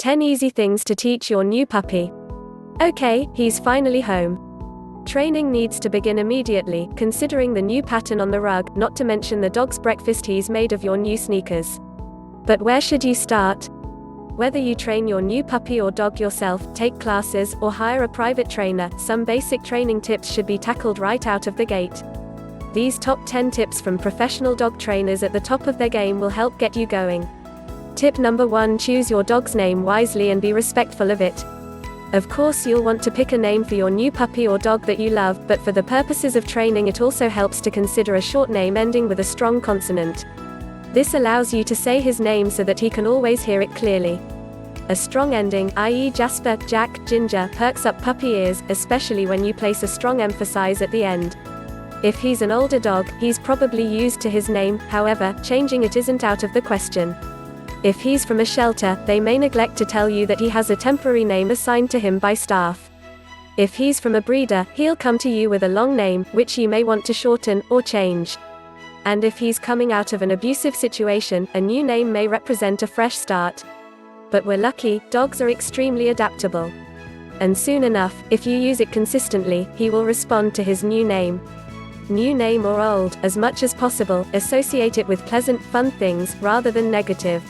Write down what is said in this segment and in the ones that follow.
10 easy things to teach your new puppy. Okay, he's finally home. Training needs to begin immediately, considering the new pattern on the rug, not to mention the dog's breakfast he's made of your new sneakers. But where should you start? Whether you train your new puppy or dog yourself, take classes, or hire a private trainer, some basic training tips should be tackled right out of the gate. These top 10 tips from professional dog trainers at the top of their game will help get you going. Tip number 1: choose your dog's name wisely and be respectful of it. Of course, you'll want to pick a name for your new puppy or dog that you love, but for the purposes of training it also helps to consider a short name ending with a strong consonant. This allows you to say his name so that he can always hear it clearly. A strong ending, i.e. Jasper, Jack, Ginger, perks up puppy ears, especially when you place a strong emphasis at the end. If he's an older dog, he's probably used to his name, however, changing it isn't out of the question. If he's from a shelter, they may neglect to tell you that he has a temporary name assigned to him by staff. If he's from a breeder, he'll come to you with a long name, which you may want to shorten, or change. And if he's coming out of an abusive situation, a new name may represent a fresh start. But we're lucky, dogs are extremely adaptable. And soon enough, if you use it consistently, he will respond to his new name. New name or old, as much as possible, associate it with pleasant, fun things, rather than negative.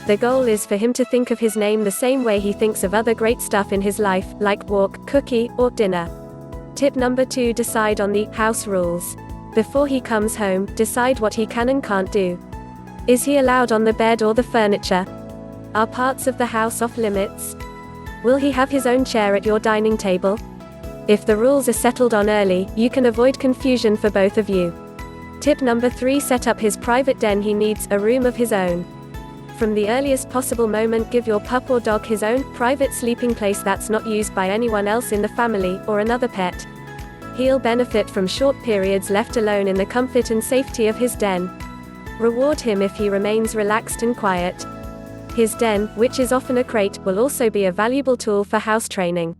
The goal is for him to think of his name the same way he thinks of other great stuff in his life, like walk, cookie, or dinner. Tip number 2: decide on the house rules. Before he comes home, decide what he can and can't do. Is he allowed on the bed or the furniture? Are parts of the house off limits? Will he have his own chair at your dining table? If the rules are settled on early, you can avoid confusion for both of you. Tip number 3: set up his private den. He needs a room of his own. From the earliest possible moment, give your pup or dog his own, private sleeping place that's not used by anyone else in the family, or another pet. He'll benefit from short periods left alone in the comfort and safety of his den. Reward him if he remains relaxed and quiet. His den, which is often a crate, will also be a valuable tool for house training.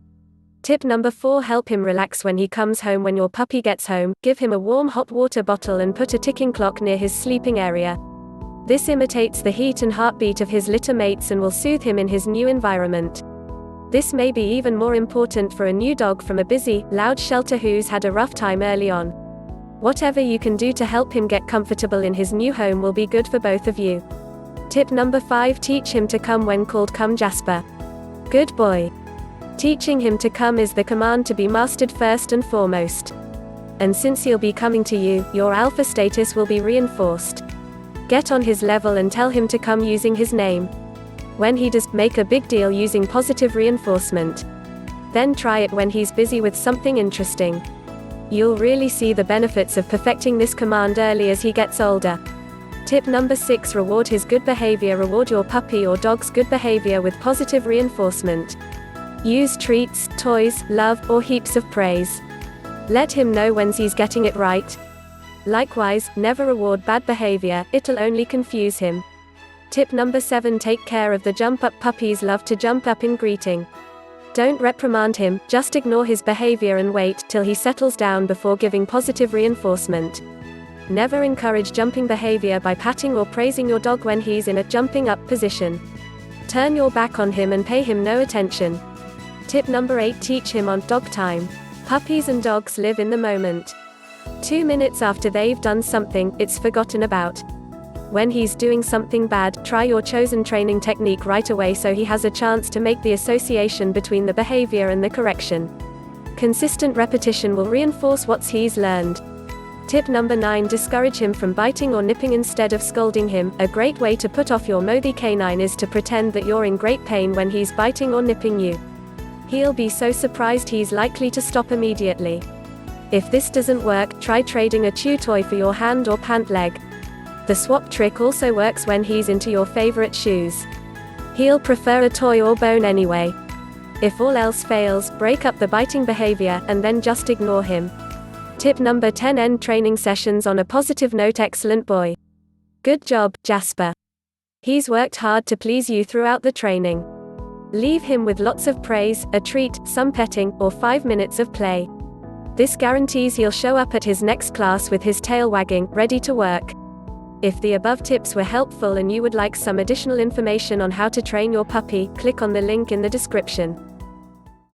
Tip number 4: help him relax when he comes home. When your puppy gets home, give him a warm hot water bottle and put a ticking clock near his sleeping area. This imitates the heat and heartbeat of his litter mates and will soothe him in his new environment. This may be even more important for a new dog from a busy, loud shelter who's had a rough time early on. Whatever you can do to help him get comfortable in his new home will be good for both of you. Tip number 5: teach him to come when called. Come, Jasper. Good boy. Teaching him to come is the command to be mastered first and foremost. And since he'll be coming to you, your alpha status will be reinforced. Get on his level and tell him to come using his name. When he does, make a big deal using positive reinforcement. Then try it when he's busy with something interesting. You'll really see the benefits of perfecting this command early as he gets older. Tip number 6: reward his good behavior. Reward your puppy or dog's good behavior with positive reinforcement. Use treats, toys, love, or heaps of praise. Let him know when he's getting it right. Likewise, never reward bad behavior, it'll only confuse him. Tip number 7: take care of the jump up. Puppies love to jump up in greeting. Don't reprimand him, just ignore his behavior and wait till he settles down before giving positive reinforcement. Never encourage jumping behavior by patting or praising your dog when he's in a jumping up position. Turn your back on him and pay him no attention. Tip number 8: teach him on dog time. Puppies and dogs live in the moment. 2 minutes after they've done something, it's forgotten about. When he's doing something bad, try your chosen training technique right away so he has a chance to make the association between the behavior and the correction. Consistent repetition will reinforce what he's learned. Tip number 9: discourage him from biting or nipping instead of scolding him. A great way to put off your mouthy canine is to pretend that you're in great pain when he's biting or nipping you. He'll be so surprised he's likely to stop immediately. If this doesn't work, try trading a chew toy for your hand or pant leg. The swap trick also works when he's into your favorite shoes. He'll prefer a toy or bone anyway. If all else fails, break up the biting behavior, and then just ignore him. Tip number 10: end training sessions on a positive note. Excellent boy. Good job, Jasper. He's worked hard to please you throughout the training. Leave him with lots of praise, a treat, some petting, or 5 minutes of play. This guarantees he'll show up at his next class with his tail wagging, ready to work. If the above tips were helpful and you would like some additional information on how to train your puppy, click on the link in the description.